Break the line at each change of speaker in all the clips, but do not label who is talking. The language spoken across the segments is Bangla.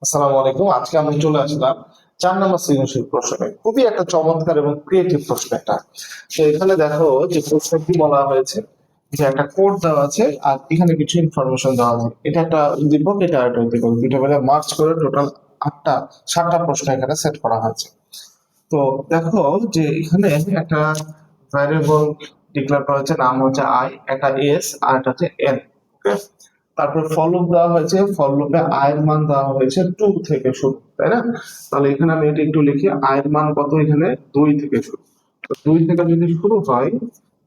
আসসালামু আলাইকুম। আজকে আমি চলে আসলাম ৪ নম্বর সৃজনশীল প্রশ্নে। খুবই একটা চমৎকার এবং ক্রিয়েটিভ প্রশ্ন এটা। তো এখানে দেখো যে প্রশ্নে কি বলা হয়েছে যে একটা কোড দেওয়া আছে আর এখানে কিছু ইনফরমেশন দেওয়া আছে। এটা একটা উদ্দীপক, এটা একটা উদ্দীপক। দুটো মিলে মার্চ করে টোটাল ৭টা প্রশ্ন এখানে সেট করা হয়েছে। তো দেখো যে এখানে একটা ভ্যারিয়েবল ডিক্লেয়ার করা হয়েছে, নাম হচ্ছে আই, একটা এস আর একটা হচ্ছে এন। ওকে, তারপর ফর লুপ দেওয়া হয়েছে, ফর লুপে আই এর মান দেওয়া হয়েছে 2 থেকে শুরু, তাই না? তাহলে এখানে আমি এটা একটু লিখি, আই এর মান কত, এখানে 2 থেকে শুরু। তো 2 থেকে যদি শুরু হয়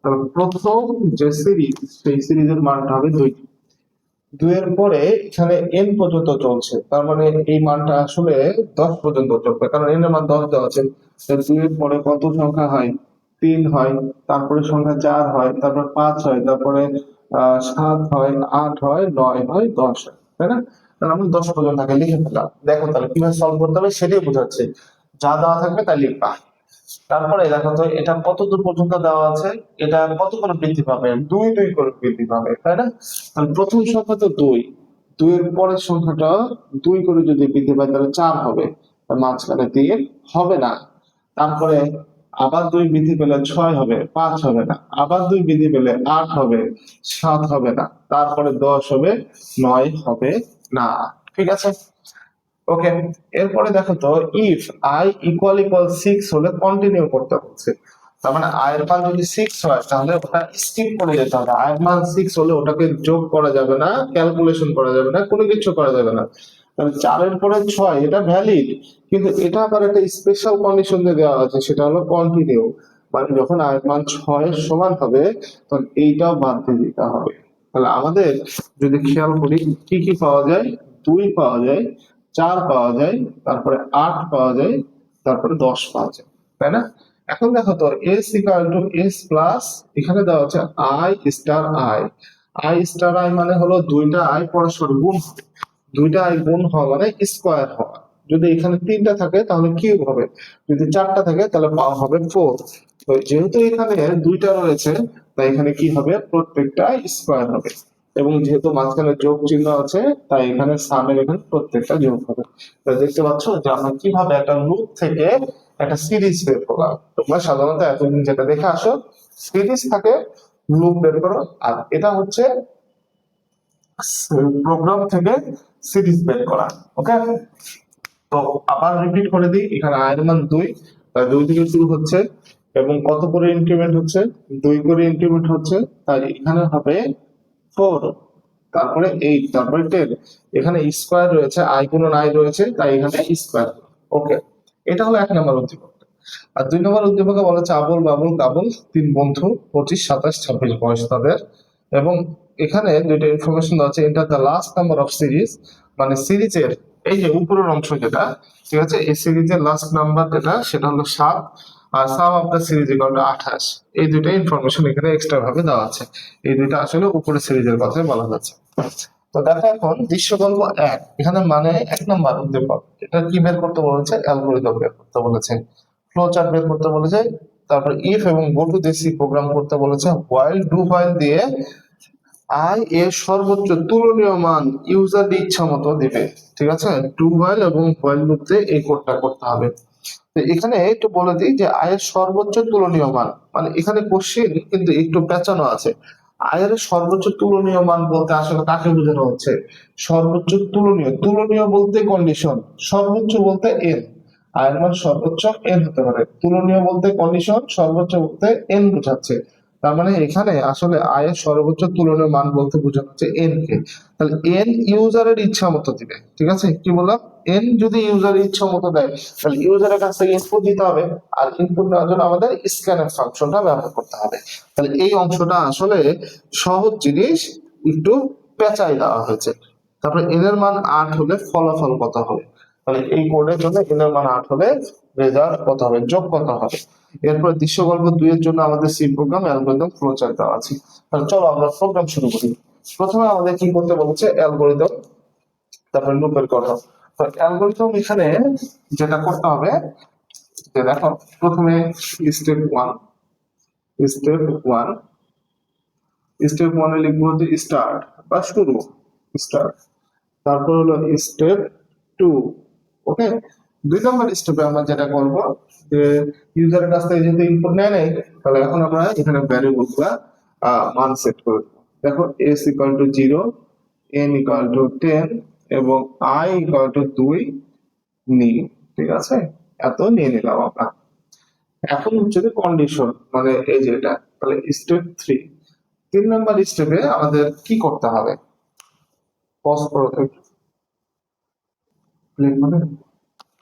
তাহলে প্রথম যে সিরিজ, সেই সিরিজের মানটা হবে 2। 2 এর পরে এখানে n পর্যন্ত চলছে, তার মানে এই মানটা আসলে 10 পর্যন্ত চলবে, কারণ n এর মান 10 দেওয়া আছে। 2 এর পরে কত সংখ্যা হয়? 3 হয়, তারপরে সংখ্যা 4 হয়, তারপর 5 হয়, তারপরে 7 হয়, 8 হয়, 9 হয়, 10 হয়, তাই না? তাহলে আমরা 10 পর্যন্ত আগে লিখে ফেললাম। দেখো তাহলে কিভাবে সলভ করতে হবে সেটাই বোঝাচ্ছে। যা দেওয়া থাকবে তাই লিখবা। তারপরে দেখো তো এটা কত দূর পর্যন্ত দেওয়া আছে, এটা কত করে বৃদ্ধি পাবে? 2 2 করে বৃদ্ধি পাবে, তাই না? তাহলে প্রথম সংখ্যা তো 2, 2 এর পরের সংখ্যাটা 2 করে যদি বৃদ্ধি পায় তাহলে 4 হবে, আর মাঝখানে 3 হবে না। তারপরে আবার 2 বৃদ্ধি পেলে 6 হবে, 5 হবে না। আবার 2 বৃদ্ধি পেলে 8 হবে, 7 হবে না। তারপরে 10 হবে, 9 হবে না। ঠিক আছে? ওকে, এরপরে দেখো তো ইফ আই ইকুয়াল ইকুয়াল 6 হলে কন্টিনিউ করতে হচ্ছে। তার মানে আই এর মান যদি 6 হয় তাহলে ওটা স্কিপ করে যেতে হবে। আই এর মান 6 হলে ওটাকে যোগ করা যাবে না, ক্যালকুলেশন করা যাবে না, কোনো কিছু করা যাবে না। তাহলে 4 এর পরে 6 এটা ভ্যালিড, কিন্তু এটা আবার একটা স্পেশাল কন্ডিশন দিয়ে দেওয়া আছে, সেটা হলো কন্টিনিউ। মানে যখন আই এর মান 6 এর সমান হবে তখন এইটাও বাদ দিয়ে দিতে হবে। তাহলে আমাদের যদি খেয়াল করি কি কি পাওয়া যায়, 2 পাওয়া যায়, 4 পাওয়া যায়, তারপরে 8 পাওয়া যায়, তারপরে 10 পাওয়া যায়, তাই না? এখন দেখো তো s equal to s plus, এখানে দেওয়া হচ্ছে i star i। i star i মানে হলো দুইটা i পরস্পর গুণ হবে। দুইটা i গুণ হওয়া মানে স্কোয়ার হওয়া। যদি এখানে 3টা থাকে তাহলে কিউব হবে, যদি 4টা থাকে তাহলে পাওয়া হবে 4। তো যেহেতু এখানে 2টা রয়েছে, তাই এখানে কি হবে, প্রত্যেকটা স্কোয়ার হবে। এবং যেহেতু মাঝখানে যোগ চিহ্ন আছে, তাই এখানে সামের এখানে প্রত্যেকটা যোগ হবে। তো দেখতে পাচ্ছ যে আমরা কিভাবে একটা লুপ থেকে একটা সিরিজ বের করলাম। তোমরা সাধারণত এতদিন যেটা দেখে আসো, সিরিজ থাকে, লুপ বের করো, আর এটা হচ্ছে প্রোগ্রাম থেকে সিরিজ বের করা। ওকে, তো আবার রিপিট করে দিই, এখানে আয়ের মান 2, তাই 2 থেকে শুরু হচ্ছে, এবং কত করে ইনক্রিমেন্ট হচ্ছে? 2 করে ইনক্রিমেন্ট হচ্ছে, তাই এখানে হবে 4, তারপরে 8, তারপরে 10। এখানে স্কোয়ার রয়েছে, আই গুণন আই রয়েছে, তাই এখানে স্কোয়ার। ওকে, এটা হলো 1 নম্বর উদ্দীপক। আর 2 নম্বর উদ্দীপকে বলা হচ্ছে আবুল বাবুল কাবুল 3 বন্ধু, 25 27 26 বয়স তাদের। এবং এখানে দুইটা ইনফরমেশন দেওয়া আছে, এটা the last number of series, মানে সিরিজের এই যে উপরের অংশ যেটা, ঠিক আছে, এই সিরিজের লাস্ট নাম্বার যেটা সেটা হলো 7, আর sum of the series equal to 28। এই দুইটা ইনফরমেশন এখানে এক্সট্রা ভাবে দেওয়া আছে। এই দুইটা আসলে উপরের সিরিজের কথাই বলা হচ্ছে। তো দেখো এখন দৃশ্যকল্প 1, এখানে মানে 1 নম্বর উদ্দীপক, এটা কি বের করতে বলেছে? অ্যালগরিদম বের করতে বলেছে, ফ্লো চার্ট বের করতে বলেছে, তারপর ইফ এবং গো টু দিস প্রোগ্রাম করতে বলেছে, হোয়াইল ডু হোয়াইল দিয়ে আই এর সর্বোচ্চ তুলনীয় মান ইউজার ইচ্ছা মতো দিবে। ঠিক আছে, ডু হোয়াইল এবং হোয়াইল লুপ দিয়ে এই কোডটা করতে হবে। তো এখানে একটু বলে দিই যে আয়ের সর্বোচ্চ তুলনীয় মান, মানে এখানে কোশ্চেন কিন্তু একটু পেঁচানো আছে। আয়ের সর্বোচ্চ তুলনীয় মান বলতে আসলে কাকে বোঝানো হচ্ছে? সর্বোচ্চ তুলনীয়, তুলনীয় বলতে কন্ডিশন, সর্বোচ্চ বলতে এন। আয়ের মান সর্বোচ্চ এন হতে পারে, তুলনীয় বলতে কন্ডিশন, সর্বোচ্চ বলতে এন বোঝাচ্ছে। তার মানে এখানে আসলে আয়ের সর্বোচ্চ তুলনীয় মান বলতে বোঝানো হচ্ছে এন কে। তাহলে এন ইউজারের ইচ্ছা মতো দিবে। ঠিক আছে, কি বললাম? এন যদি ইউজারের ইচ্ছা মতো দেয় তাহলে ইউজারের কাছ থেকে ইনপুট দিতে হবে, আর ইনপুট নেওয়ার জন্য আমাদের স্ক্যানএফ ফাংশনটা ব্যবহার করতে হবে। তাহলে এই অংশটা আসলে সহজ জিনিস, একটু পেঁচাই দেওয়া হয়েছে। তারপরে এন এর মান 8 হলে ফলাফল কত হবে? তাহলে এই কোডের জন্য এন এর মান 8 হলে রেজাল্ট কত হবে, যোগ কত হবে। এরপর দৃশ্যকল্প 2 এর জন্য আমাদের সি প্রোগ্রাম অ্যালগরিদম ফ্লোচার্ট দেওয়া আছে। তাহলে চলো আমরা প্রোগ্রাম শুরু করি। প্রথমে আমাদের কি করতে বলেছে? অ্যালগরিদম, তারপরে লুপের কথা। তো অ্যালগরিদম এখানে যেটা করতে হবে, যে দেখো প্রথমে step one, step one step ওয়ানে লিখবো হচ্ছে স্টার্ট বা শুরু, স্টার্ট। তারপর হলো স্টেপ টু। ওকে, 2 নম্বর স্টেপে আমরা যেটা করব যে ইউজারের কাছ থেকে যেহেতু ইনপুট নেয় নাই, তাহলে এখন আমরা এখানে ভ্যারিয়েবল গুলা মান সেট করে দেব। দেখো s equal to 0, n equal to 10 এবং i ইকুয়াল টু 2 নিই। ঠিক আছে, এত নিয়ে নিলাম আমরা। এখন হচ্ছে যে কন্ডিশন, মানে এই যে এটা, তাহলে স্টেপ 3। 3 নম্বর স্টেপে আমাদের কি করতে হবে? পজ করো তো একটু।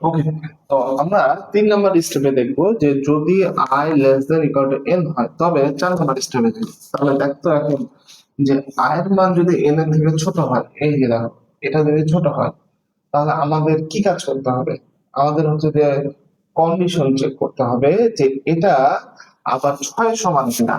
ওকে, তো আমরা 3 নম্বর স্টেপে দেখবো যে যদি i less than equal to n হয় তবে 4 নম্বর স্টেপে যাই। তাহলে দেখতো এখন যে i এর মান যদি n এর থেকে ছোট হয়, এই যে দেখো এটা যদি ছোট হয়, তাহলে আমাদের কি কাজ করতে হবে? আমাদের হচ্ছে যে কন্ডিশন চেক করতে হবে যে এটা আবার 6 সমান কিনা।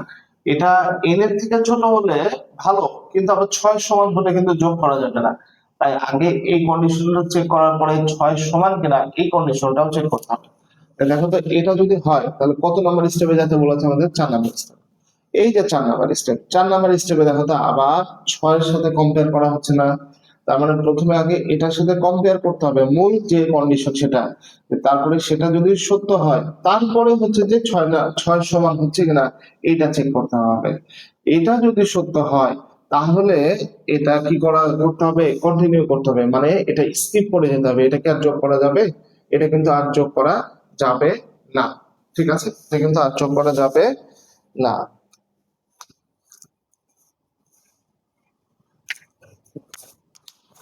এটা n এর থেকে ছোট হলে ভালো, কিন্তু আবার 6 সমান হলে কিন্তু যোগ করা যাবে না। তাই আগে এই কন্ডিশনটা চেক করার পরে 6 সমান কিনা এই কন্ডিশনটাও চেক করতে হবে। তাহলে দেখো তো এটা যদি হয় তাহলে কত নম্বর স্টেপে যেতে বলেছে আমাদের? 4 নম্বর স্টেপ। এই যে 4 নম্বর স্টেপ, 4 নম্বর স্টেপে দেখো তো আবার 6 এর সাথে কম্পেয়ার করা হচ্ছে না। তার মানে প্রথমে আগে এটার সাথে কম্পেয়ার করতে হবে মূল যে কন্ডিশন সেটা, তারপরে সেটা যদি সত্য হয় তারপরে হচ্ছে যে 6 না 6 সমান হচ্ছে কিনা এইটা চেক করতে হবে। এটা যদি সত্য হয় তাহলে এটা কি করতে হবে? কন্টিনিউ করতে হবে, মানে এটা স্কিপ করে যেতে হবে। এটা কি আর যোগ করা যাবে? এটা কিন্তু আর যোগ করা যাবে না। ঠিক আছে, এটা কিন্তু আর যোগ করা যাবে না।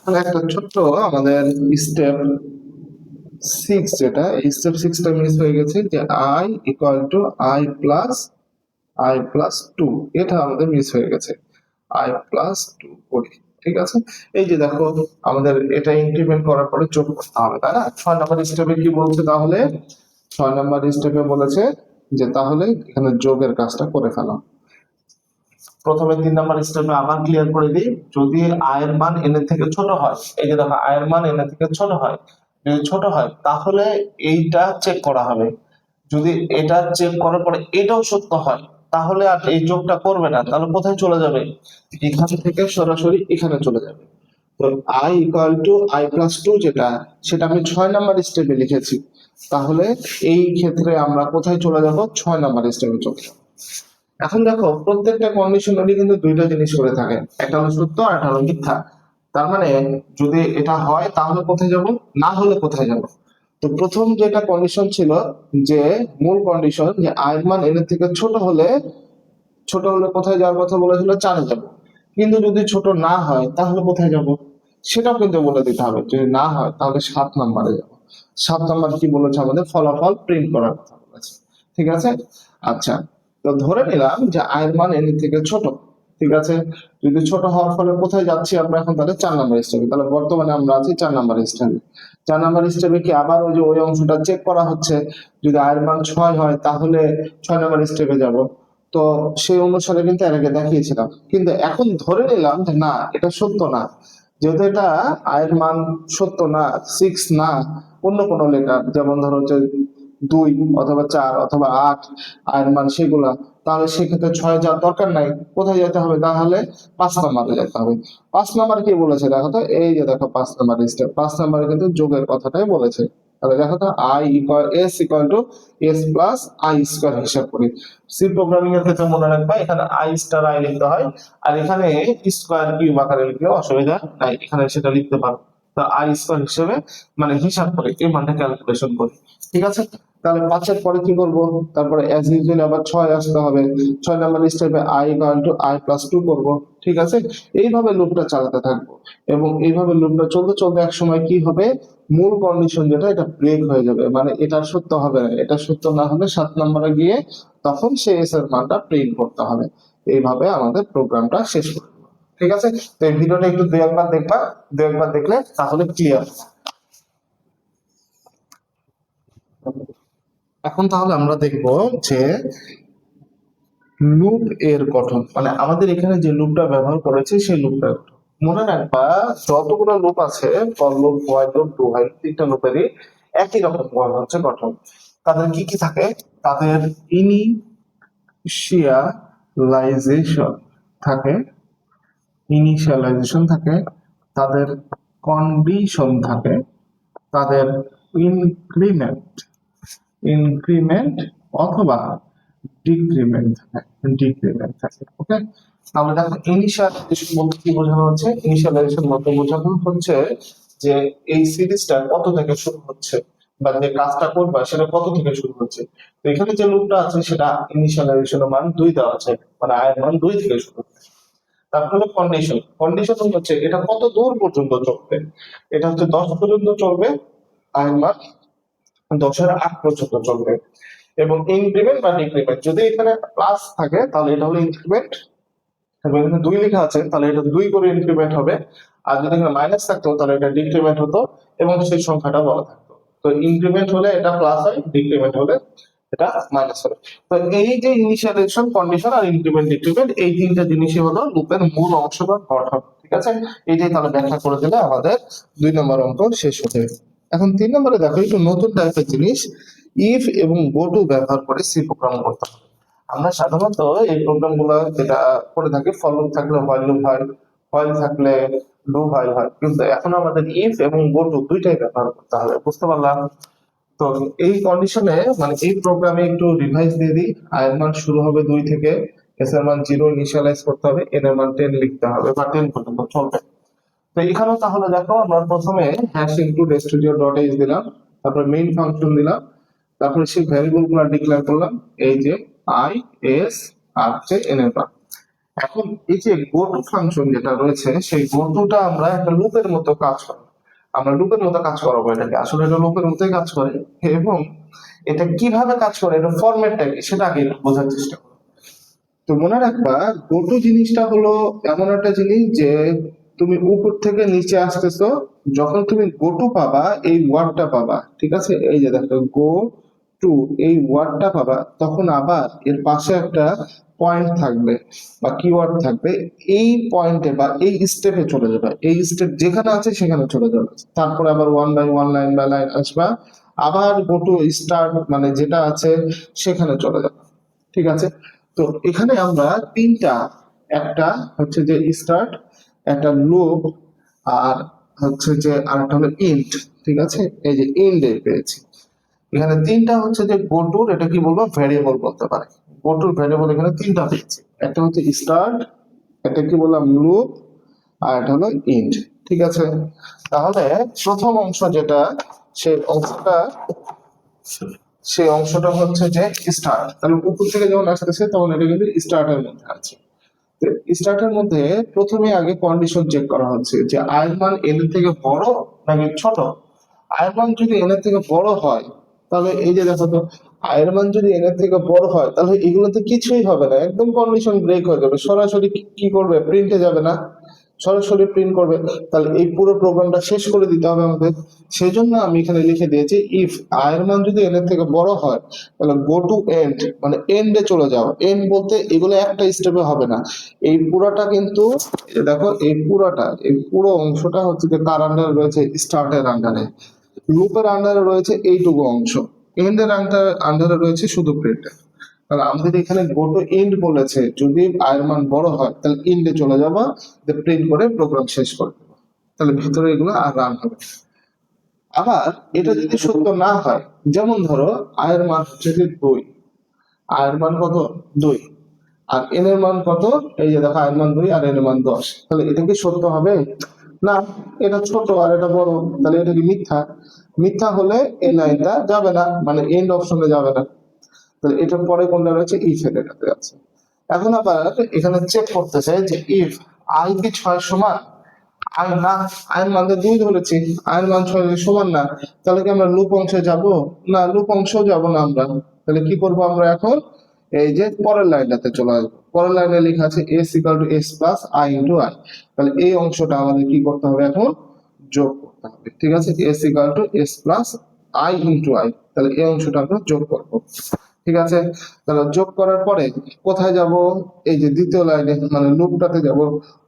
তাহলে একটা ছোট্ট আমাদের স্টেপ 6, যেটা স্টেপ 6টা মিস হয়ে গেছে, যে i equal to i plus 2, এটা আমাদের মিস হয়ে গেছে। i+2 করি। ঠিক আছে, এই যে দেখো আমাদের এটা ইনক্রিমেন্ট করার পরে যোগ করতে হবে, তাই না? 6 নম্বর স্টেপে কি বলছে তাহলে? 6 নম্বর স্টেপে বলেছে যে তাহলে এখানে যোগের কাজটা করে ফেলো। প্রথমে 3 নম্বর স্টেপে আবার ক্লিয়ার করে দিই, যদি আয়ের মান n এর থেকে ছোট হয়, এই যে দেখো আয়ের মান n এর থেকে ছোট হয়, যদি ছোট হয় তাহলে এইটা চেক করা হবে। যদি এটা চেক করার পরে এটাও সত্য হয় তাহলে আর এই যোগটা করবে না, তাহলে কোথায় চলে যাবে? এখান থেকে সরাসরি এখানে চলে যাবে। তো i+2 যেটা, সেটা আমি 6 নম্বর স্টেপে লিখেছি। তাহলে এই ক্ষেত্রে আমরা কোথায় চলে যাব? 6 নম্বর স্টেপে চলে যাব। এখন দেখো প্রত্যেকটা কন্ডিশনারই কিন্তু দুইটা জিনিস করে থাকে, একটা হলো সত্য আর একটা হলো মিথ্যা। তার মানে যদি এটা হয় তাহলে কোথায় যাব, না হলে কোথায় যাব? তো প্রথম যেটা কন্ডিশন ছিল, যে মূল কন্ডিশন, যে আয়ের মান n এর থেকে ছোট হলে কোথায় যাওয়ার কথা বলেছিল? 4-এ যাব। কিন্তু যদি ছোট না হয় তাহলে কোথায় যাব? সেটাও কিন্তু বলে দিতে হবে। যদি না হয় তাহলে 7 নম্বরে যাব। 7 নম্বর কি বলেছে আমাদের? ফলাফল প্রিন্ট করার কথা বলেছে। ঠিক আছে, আচ্ছা, তো ধরে নিলাম যে আয়ের মান n এর থেকে ছোট। ঠিক আছে, যদি ছোট হওয়ার ফলে কোথায় যাচ্ছি আমরা এখন? তাহলে 4 নম্বর স্টেপে। তাহলে বর্তমানে আমরা আছি 4 নম্বর স্টেপে। 4 নম্বর স্টেপে কি আবার ওই যে ওই অংশটা চেক করা হচ্ছে? যদি আয়ের মান 6 হয় তাহলে 6 নম্বর স্টেপে যাব। তো সেই অনুসারে কিন্তু এর আগে দেখিয়েছিলাম, কিন্তু এখন ধরে নিলাম যে না, এটা সত্য না। যেহেতু এটা আয়ের মান সত্য না, 6 না, অন্য কোনো লেটার, যেমন ধরো যে 2 অথবা 4 অথবা 8 আয়ের মান সেগুলা, তাহলে সেক্ষেত্রে 6 যাওয়ার দরকার নাই। কোথায় যেতে হবে তাহলে? 5 নম্বরে যেতে হবে। 5 নম্বর কি বলেছে দেখো তো, এই যে দেখো 5 নম্বর স্টেপ। 5 নম্বরে কিন্তু যোগের কথাটাই বলেছে। তাহলে দেখো তো s+i² হিসাব করি। সি প্রোগ্রামিং এর ক্ষেত্রে মনে রাখবা এখানে i*i লিখতে হয়, আর এখানে স্কয়ার কিউব আকারে লিখলে অসুবিধা নাই, এখানে সেটা লিখতে পারো। তো i² হিসেবে মানে হিসাব করে এই মানটা ক্যালকুলেশন করি। ঠিক আছে, তাহলে 5-এর পরে কি করব? তারপরে অ্যাজ ইউজুয়াল আবার 6 আসতে হবে। 6 নম্বর স্টেপে i+2 করব। ঠিক আছে, এইভাবে লুপটা চালাতে থাকবো, এবং এইভাবে লুপটা চলতে চলতে এক সময় কি হবে? মূল কন্ডিশন যেটা, এটা ব্রেক হয়ে যাবে, মানে এটা সত্য হবে না। এটা সত্য না হলে 7 নম্বরে গিয়ে তখন সেই এস এর মানটা প্রিন্ট করতে হবে। এইভাবে আমাদের প্রোগ্রামটা শেষ করব। ঠিক আছে, তো এই ভিডিওটা একটু 2-1 বার দেখবা, 2-1 বার দেখলে তাহলে ক্লিয়ার। এখন তাহলে আমরা দেখব যে লুপ এর গঠন, মানে আমাদের এখানে যে লুপটা ব্যবহার করেছি সেই লুপটা মনে রাখবা। যতগুলো লুপ আছে, for loop, while loop, do while, 3টা লুপেরই একই রকম হচ্ছে গঠন। তাদের কি কি থাকে? তাদের ইনিশিয়ালাইজেশন থাকে, তাদের কন্ডিশন থাকে, তাদের ইনক্রিমেন্ট ইনক্রিমেন্ট অথবা ডিক্রিমেন্ট থাকে। ওকে, তাহলে দেখো ইনিশিয়ালাইজেশন বলতে কি বোঝানো হচ্ছে? ইনিশিয়ালাইজেশন বলতে বোঝানো হচ্ছে যে এই সিরিজটা কত থেকে শুরু হচ্ছে বা যে কাজটা করবা সেটা কত থেকে শুরু হচ্ছে। তো এখানে যে লুপটা আছে সেটা ইনিশিয়ালাইজেশনের মান 2 দেওয়া আছে, মানে আয়ের মান 2 থেকে শুরু হচ্ছে। তারপর হলো কন্ডিশন হচ্ছে এটা কত দূর পর্যন্ত চলবে। এটা হচ্ছে 10 পর্যন্ত চলবে, আয়ের মান 10-এর আগ পর্যন্ত চলবে। এবং ইনক্রিমেন্ট বা ডিক্রিমেন্ট, যদি এখানে প্লাস থাকে তাহলে এটা হলো ইনক্রিমেন্ট, এবং এখানে 2 লেখা আছে তাহলে এটা 2 করে ইনক্রিমেন্ট হবে। আর যদি এখানে মাইনাস থাকতো তাহলে এটা ডিক্রিমেন্ট হতো এবং সেই সংখ্যাটা বলা থাকতো। তো ইনক্রিমেন্ট হলে এটা প্লাস হয়, ডিক্রিমেন্ট হলে এটা মাইনাস হবে। তো এই যে ইনিশিয়ালাইজেশন, কন্ডিশন আর ইনক্রিমেন্ট ডিক্রিমেন্ট, এই তিনটা জিনিসই হলো লুপের মূল অংশ বা গঠন। ঠিক আছে, এইটাই তাহলে ব্যাখ্যা করে দিলে আমাদের 2 নম্বর অঙ্ক শেষ হতে। এখন 3 নম্বরে দেখো একটু নতুন টাইপের জিনিস, ইফ এবং গো টু ব্যবহার করে সি প্রোগ্রাম করতে হবে। আমরা সাধারণত এই প্রোগ্রাম গুলো যেটা করে থাকি, ফর লুপ থাকলে হোয়াইল লুপ হয়, হোয়াইল থাকলে ডু হোয়াইল হয়, কিন্তু এখন আমাদের ইফ এবং গো টু দুইটাই ব্যবহার করতে হবে। বুঝতে পারলাম? তো এই কন্ডিশনে মানে এই প্রোগ্রামে একটু রিভাইজ দিয়ে দিই। আই এর মান শুরু হবে 2 থেকে, এস এর মান 0 ইনিশিয়ালাইজ করতে হবে, এন এর মান 10 লিখতে হবে বা 10 পর্যন্ত চলবে। তো এখানেও তাহলে দেখো আমরা প্রথমে hash include studio dot H দিলাম, তারপর মেইন ফাংশন দিলাম, তারপরে সেই ভ্যারিয়েবল গুলো ডিক্লেয়ার করলাম, এই যে আই, এস আর হচ্ছে এন এর মান। এখন এই যে গোটু ফাংশন যেটা রয়েছে সেই গোটুটা আমরা একটা লুপের মতো কাজ করি, আমরা লুপের মতো কাজ করাবো এটাকে, আসলে এটা লুপের মতোই কাজ করে। এবং এটা কিভাবে কাজ করে, এটা ফরম্যাটটা কি সেটা আগে একটু বোঝার চেষ্টা করো। তো মনে রাখবা, গোটু জিনিসটা হলো এমন একটা জিনিস যে তুমি উপর থেকে নিচে আসতেছো, যখন তুমি গোটু পাবা এই ওয়ার্ডটা পাবা, ঠিক আছে, এই যে দেখো গো টু এই ওয়ার্ডটা পাবা, তখন আবার এর পাশে একটা পয়েন্ট থাকবে বা কিওয়ার্ড থাকবে, এই পয়েন্টে বা এই স্টেপে চলে যাবে, এই স্টেপ যেখানে আছে সেখানে চলে যাবে, তারপরে আবার one by one line by line আসবা, আবার গো টু স্টার্ট মানে যেটা আছে সেখানে চলে যাবে। ঠিক আছে, তো এখানে আমরা তিনটা, একটা হচ্ছে যে স্টার্ট, একটা লুপ, আর হচ্ছে যে আরেকটা হলো ইন্ট। ঠিক আছে, এই যে ইন্ট পেয়েছি। এখানে তিনটা হচ্ছে যে গোটুর, এটা কি বলবো, ভেরিয়েবল বলতে পারে। গোটুর ভেরিয়েবল এখানে তিনটা পেয়েছি, একটা হচ্ছে স্টার্ট, একটা কি বললাম লুপ, আর এটা হলো ইন্ট। ঠিক আছে, তাহলে প্রথম অংশ যেটা, সেই অংশটা সেই অংশটা হচ্ছে যে স্টার্ট, তাহলে উপর থেকে যখন আসতেছে তখন এটা কিন্তু স্টার্টের মধ্যে আছে। স্টার্টের মধ্যে প্রথমে আগে কন্ডিশন চেক করা হচ্ছে যে আয়ের মান এন এর থেকে বড় নাকি ছোট। আয়ের মান যদি এন এর থেকে বড় হয় তাহলে এই যে দেখো তো, আয়ের মান যদি এন এর থেকে বড় হয় তাহলে এগুলোতে কিছুই হবে না, একদম কন্ডিশন ব্রেক হয়ে যাবে, সরাসরি কি করবে, প্রিন্টে যাবে না, সরাসরি প্রিন্ট করবে। তাহলে এই পুরো প্রোগ্রামটা শেষ করে দিতে হবে আমাদের। সেই জন্য আমি এখানে লিখে দিয়েছি ইফ আয়ের মান যদি এন এর থেকে বড় হয় তাহলে গো টু এন্ড, মানে এন্ডে চলে যাও। এন্ড বলতে এগুলো একটা স্টেপে হবে না, এই পুরোটা কিন্তু দেখো, এই পুরোটা, এই পুরো অংশটা হচ্ছে যে কার আন্ডারে রয়েছে, স্টার্টের আন্ডারে, লুপের আন্ডারে রয়েছে এইটুকু অংশ, এন্ডের আন্ডারে রয়েছে শুধু প্রিন্ট। তাহলে আমাদের এখানে গো টু এন্ড বলেছে, যদি আয়ের মান বড় হয় তাহলে এন্ডে চলে যাবা, প্রিন্ট করে প্রোগ্রাম শেষ করে দেবো, তাহলে ভিতরে এগুলো আর রান হবে। আবার এটা যদি সত্য না হয়, যেমন ধরো আয়ের মান হচ্ছে যে 2, আয়ের মান কত 2, আর এন এর মান কত, এই যে দেখো আয়ের মান 2 আর এন এর মান 10, তাহলে এটা কি সত্য হবে? না, এটা ছোট আর এটা বড়, তাহলে এটা কি মিথ্যা? মিথ্যা হলে এই লাইনটা যাবে না, মানে এন্ড অপশনে যাবে না। তাহলে এটার পরে কোনটা রয়েছে, ইফ এর এটাতে আছে। এখন আবার এখানে চেক করতেছে যে ইফ আই কি 6 সমান, আই না, আয়ের মান তো 2 ধরেছি, আয়ের মান 6 এর সমান না, তাহলে কি আমরা লুপ অংশে যাব? না, লুপ অংশেও যাব না আমরা। তাহলে কি করব আমরা এখন, এই যে পরের লাইনটাতে চলে আসবো, পরের লাইনে লেখা আছে S equal to S plus I into I, তাহলে এই অংশটা আমাদের কি করতে হবে এখন, যোগ করতে হবে। ঠিক আছে, S equal to S plus I into I, তাহলে এই অংশটা আমরা যোগ করব। ঠিক আছে, তাহলে যোগ করার পরে কোথায় যাব, এই যে দ্বিতীয় লাইনে মানে লুপটাতে যাব।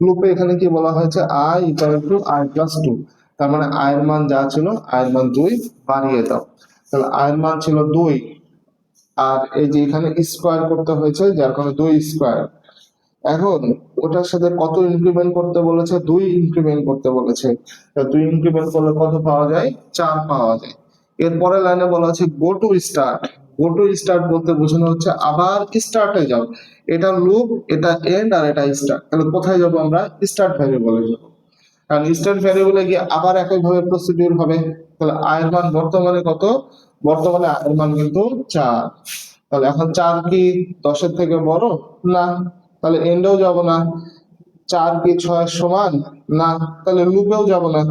লুপে এখানে কি বলা হয়েছে, I equal to I plus 2, তার মানে আয়ের মান যা ছিল, আয়ের মান 2 বাড়িয়ে দাও। তাহলে আয়ের মান ছিল 2, আর এই যে এখানে স্কোয়ার করতে হয়েছে, যার কারণে 2 স্কোয়ার, এখন ওটার সাথে কত ইনক্রিমেন্ট করতে বলেছে? 2 ইনক্রিমেন্ট করতে বলেছে। 2 ইনক্রিমেন্ট করলে কত পাওয়া যায়? 4 পাওয়া যায়। এরপরে লাইনে বলা আছে go to start. Go to start বলতে বোঝানো হচ্ছে আবার স্টার্টে যাও। এটা লুপ, এটা এন্ড, আর এটা স্টার্ট। তাহলে কোথায় যাব আমরা? স্টার্ট ভ্যারিয়েবলে যাব। কারণ স্টার্ট ভ্যারিয়েবলে গিয়ে আবার একইভাবে প্রসিডিউর হবে। তাহলে আয়ের মান বর্তমানে কত? বর্তমানে আয়ের মান কিন্তু 4। তাহলে এখন 4 কি 10-এর থেকে বড়? না। তাহলে এন্ডেও যাব না। 4 কি 6 এর সমান? না। তাহলে লুপেও যাব না।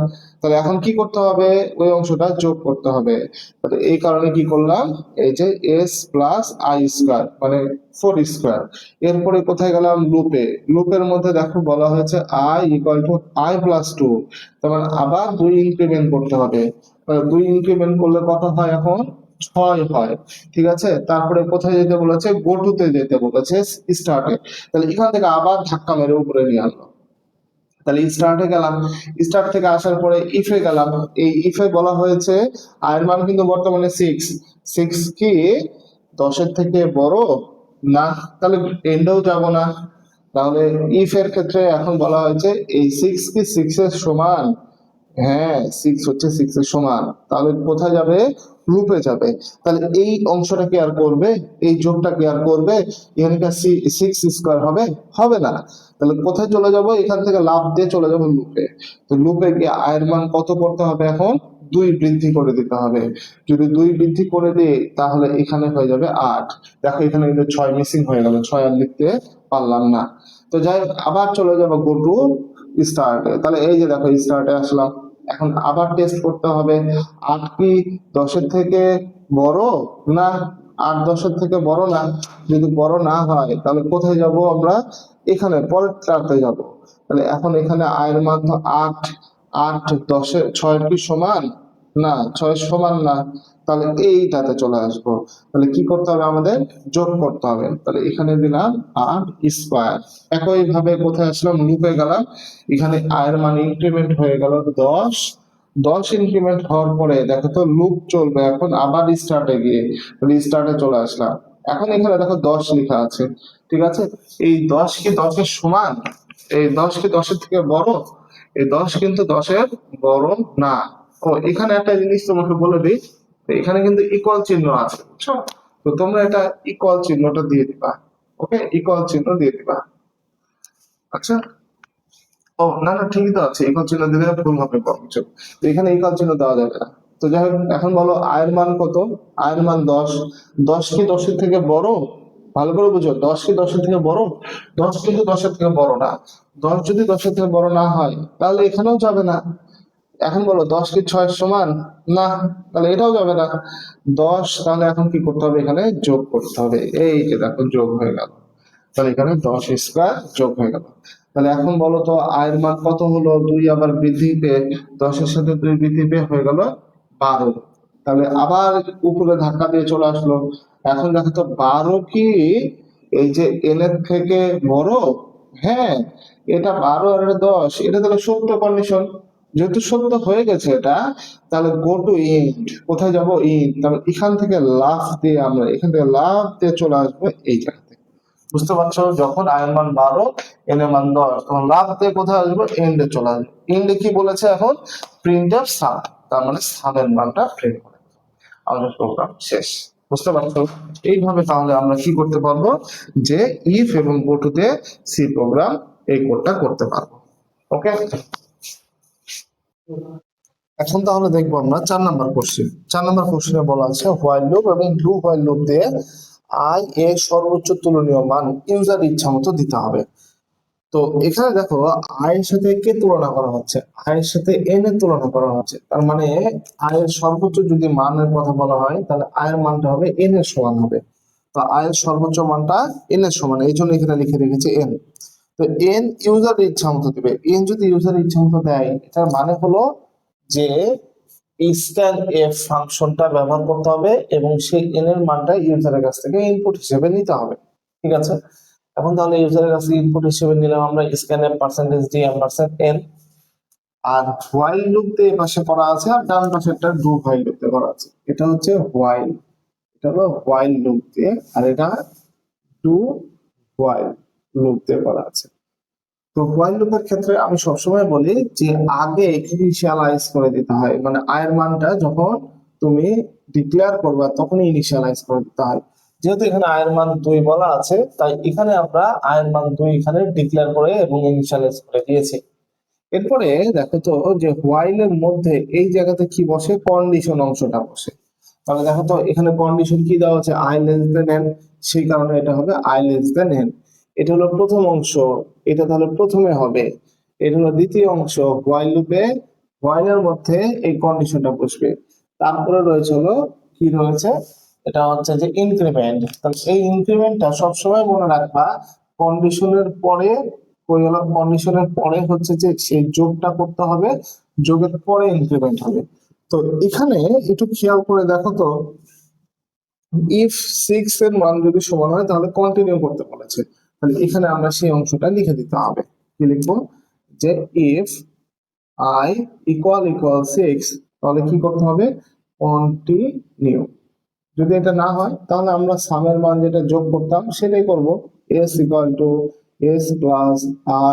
তাহলে এখন কি করতে হবে? ওই অংশটা যোগ করতে হবে। তাহলে এই কারণে কি করলাম? এই যে s প্লাস আই স্কয়ার মানে 4 স্কয়ার। এরপরে কোথায় গেলাম? লুপে। লুপের মধ্যে দেখো বলা হয়েছে i equal to i plus 2। তার মানে আবার 2 ইনক্রিমেন্ট করতে হবে। 2 ইনক্রিমেন্ট করলে কত হয় এখন? 6 হয়। ঠিক আছে, তারপরে কোথায় যেতে বলেছে? গো টু তে যেতে বলেছে, স্টার্টে। তাহলে এখান থেকে আবার ধাক্কা মেরে উপরে নিয়ে আনলো। তাহলে স্টার্টে গেলাম, স্টার্ট থেকে আসার পরে ইফে গেলাম। এই ইফে বলা হয়েছে আয়ের মান কিন্তু বর্তমানে 6। 6 কি 10-এর থেকে বড়? না। তাহলে এন্ডেও যাব না। তাহলে ইফ এর ক্ষেত্রে এখন বলা হয়েছে এই 6 কি 6 এর সমান? হ্যাঁ, 6 হচ্ছে 6 এর সমান। তাহলে কোথায় যাবে? লুপে যাবে। তাহলে এই অংশটা কি আর করবে? এই যোগটা কি আর করবে? এখানে কি 6 স্কয়ার হবে? হবে না। তাহলে কোথায় চলে যাব? এখান থেকে লাফ দিয়ে চলে যাব লুপে। তো লুপে গিয়ে আয়ের মান কত করতে হবে এখন? 2 বৃদ্ধি করে দিতে হবে। যদি 2 বৃদ্ধি করে দিই তাহলে এখানে হয়ে যাবে 8। দেখো এখানে কিন্তু 6 মিসিং হয়ে গেল, 6 আর লিখতে পারলাম না। তো যাই হোক, আবার চলে যাব গো টু স্টার্টে। তাহলে এই যে দেখো স্টার্টে আসলাম। এখন আবার টেস্ট করতে হবে 8 কি 10-এর থেকে বড়? না। 8 10-এর থেকে বড় না। যদি বড় না হয় তাহলে কোথায় যাব আমরা? এখানে পরের টাতে যাব। তাহলে এখন এখানে আয়ের মান তো 8। 8 10-এর 6 কি সমান? না, 6 সমান না। তাহলে এইটাতে চলে আসবো। তাহলে কি করতে হবে আমাদের? যোগ করতে হবে। তাহলে এখানে দিলাম 8 স্কয়ার। একই ভাবে কোথায় আসলাম? লুপে গেলাম। এখানে আয়ের মান ইনক্রিমেন্ট হয়ে গেল 10। 10 ইনক্রিমেন্ট হওয়ার পরে দেখো তো লুপ চলবে এখন আবার স্টার্টে গিয়ে। স্টার্টে চলে আসলাম। এখন এখানে দেখো 10 লেখা আছে। ঠিক আছে, এই 10 কি 10-এর সমান? এই 10 কি 10-এর থেকে বড়? এই 10 কিন্তু 10-এর বড় না। ও, এখানে একটা জিনিস তোমাকে বলে দিই, এখানে কিন্তু ইকুয়াল চিহ্ন আছে, বুঝছো? তো তোমরা এটা ইকুয়াল চিহ্নটা দিয়ে দিবা। ওকে, ইকুয়াল চিহ্ন দিয়ে দিবা। আচ্ছা। ও না না, ঠিকই তো আছে, ইকুয়াল চিহ্ন দিলে ভুল হবে বরঞ্চ। তো এখানে ইকুয়াল চিহ্ন দেওয়া যাবে না। তো যাই হোক, এখন বলো আয়ের মান কত? আয়ের মান 10। 10 কি 10-এর থেকে বড়? ভালো করে বুঝো, 10 কি 10-এর থেকে বড়? 10 কিন্তু 10-এর থেকে বড় না। 10 যদি 10-এর থেকে বড় না হয় তাহলে এখানেও যাবে না। এখন বলো 10 কি 6 এর সমান? না। তাহলে এটাও যাবে না। 10 তাহলে এখন কি করতে হবে? এখানে যোগ করতে হবে। এই যে দেখো যোগ হয়ে গেল। তাহলে এখানে 10 স্কয়ার যোগ হয়ে গেল। তাহলে এখন বলো তো আয়ের মান কত হলো? 2 আবার বৃদ্ধি পেয়ে 10-এর সাথে 2 বৃদ্ধি পেয়ে হয়ে গেল 12। তাহলে আবার উপরে ধাক্কা দিয়ে চলে আসলো। এখন দেখো তো 12 কি এই যে n এর থেকে বড়? হ্যাঁ, এটা 12 আর এটা 10, এটা তাহলে সত্য কন্ডিশন। যেহেতু সত্য হয়ে গেছে এটা, তাহলে গো টু ইন্ড। কোথায় যাব? ইন্ড। তাহলে এখান থেকে লাফ দিয়ে আমরা এখান থেকে লাফ দিয়ে চলে আসবো এই জায়গাতে। বুঝতে পারছো? যখন আয়ের মান 12, এন এর মান 10, তখন লাভ দিয়ে কোথায় আসবো? এন্ডে চলে আসবে। এন্ডে কি বলেছে এখন? প্রিন্ট এফ সাম। তার মানে সামের মানটা প্রিন্ট করে দেবে। আমাদের প্রোগ্রাম শেষ। বুঝতে পারছো? এইভাবে তাহলে আমরা কি করতে পারবো? যে ইফ এবং গো টু তে সি প্রোগ্রাম এই কোডটা করতে পারবো। ওকে, এখন তাহলে দেখবো আমরা 4 নাম্বার কোশ্চেন। 4 নাম্বার কোশ্চেনে বলা আছে হোয়াইল লুপ এবং ডু হোয়াইল লুপ দিয়ে আই এর সর্বোচ্চ তুলনীয় মান ইউজার ইচ্ছা মতো দিতে হবে। তো এখানে দেখো আয়ের সাথে কে তুলনা করা হচ্ছে? আয়ের সাথে এন এর তুলনা করা হচ্ছে। তার মানে আয়ের সর্বোচ্চ যদি মানের কথা বলা হয় তাহলে আয়ের মানটা হবে এন এর সমান হবে। তো আয়ের সর্বোচ্চ মানটা এন এর সমান, এই জন্য এখানে লিখে রেখেছি এন। তো এন ইউজার ইচ্ছা মতো দিবে। এন যদি ইউজার ইচ্ছা মতো দেয়, এটার মানে হলো যে স্ক্যান এফ ফাংশনটা ব্যবহার করতে হবে এবং সেই এন এর মানটা ইউজারের কাছ থেকে ইনপুট হিসেবে নিতে হবে। ঠিক আছে, এখন তাহলে ইউজারের কাছে ইনপুট হিসেবে নিলাম আমরা scan F percentage D ampersand N. আর হোয়াইল লুপ দিয়ে পাশে করা আছে, আর ডান পাশে একটা ডু হোয়াইল লুপ দিয়ে করা আছে। এটা হচ্ছে হোয়াইল, এটা হলো হোয়াইল লুপ দিয়ে, আর এটা ডু হোয়াইল লুপ দিয়ে করা আছে। তো হোয়াইল লুপের ক্ষেত্রে আমি সবসময় বলি যে আগে ইনিশিয়ালাইজ করে দিতে হয়, মানে আয়ের মানটা যখন তুমি ডিক্লেয়ার করবা তখনই ইনিশিয়ালাইজ করে দিতে হয়। যেহেতু এখানে আয়ের মান 2 বলা আছে, তাই এখানে আমরা আয়ের মান 2 এখানে ডিক্লেয়ার করে এবং ইনিশিয়ালাইজ করে দিয়েছি। এরপরে দেখো তো যে হোয়াইল এর মধ্যে এই জায়গাতে কি বসে, কন্ডিশন অংশটা বসে। তাহলে দেখো তো এখানে কন্ডিশন কি দেওয়া আছে, আই লেস দেন এন, সেই কারণে এটা হবে আই লেস দেন এন। এটা হলো প্রথম অংশ, এটা তাহলে প্রথমে হবে। এটা হলো দ্বিতীয় অংশ, হোয়াইল লুপে হোয়াইল এর মধ্যে এই কন্ডিশনটা বসবে। তারপরে রয়েছে হলো কি রয়েছে, এটা হচ্ছে যে ইনক্রিমেন্ট। তাহলে এই ইনক্রিমেন্টটা সবসময় মনে রাখবা, কন্ডিশনের পরে ওই হলো কন্ডিশনের পরে হচ্ছে যে সেই যোগটা করতে হবে, যোগের পরে ইনক্রিমেন্ট হবে। তো এখানে একটু খেয়াল করে দেখো তো, ইফ 6 এর মান যদি সমান হয় তাহলে কন্টিনিউ করতে বলেছে। তাহলে এখানে আমরা সেই অংশটা লিখে দিতে হবে। কি লিখবো, যে ইফ I ইকুয়াল 6, তাহলে কি করতে হবে, কন্টিনিউ। যদি এটা না হয় তাহলে আমরা সামের মান যেটা যোগ করতাম সেটাই করব, s equal to s plus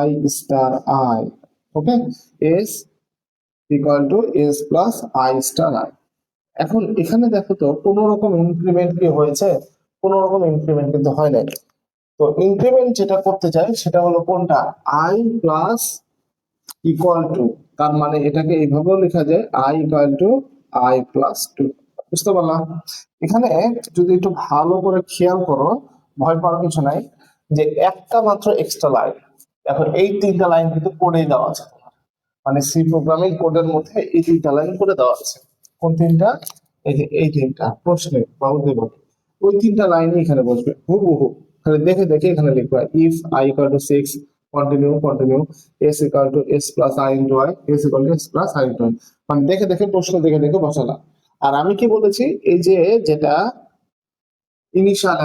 i star i। Okay, s equal to s plus i star i। এখন এখানে দেখো তো কোন রকম ইনক্রিমেন্ট কি হয়েছে, কোন রকম ইনক্রিমেন্ট কিন্তু হয় নাই। তো ইনক্রিমেন্ট যেটা করতে চাই সেটা হলো কোনটা, i প্লাস ইকুয়াল টু, তার মানে এটাকে এইভাবেও লেখা যায় i equal to i plus 2। বুঝতে পারলাম? এখানে যদি একটু ভালো করে খেয়াল করো, ভয় পাওয়ার কিছু নাই, যে একটা মাত্র এক্সট্রা লাইন, এখন এই 3টা লাইন কিন্তু কোডেই দেওয়া আছে তোমার, মানে সি প্রোগ্রামিং কোডের মধ্যে এই 3টা লাইন করে দেওয়া আছে। কোন 3টা, এই যে এই 3টা প্রশ্নে বাবু দেব, ওই 3টা লাইনই এখানে বসবে হুবহু। তাহলে দেখে দেখে এখানে লিখবা, if i equal to 6 continue s equal to s plus i into i, s equal to s plus i into i, মানে দেখে দেখে প্রশ্ন দেখে দেখে বসালাম। আর আমি কি বলেছি, এই যে যেটা ইনিশিয়াল,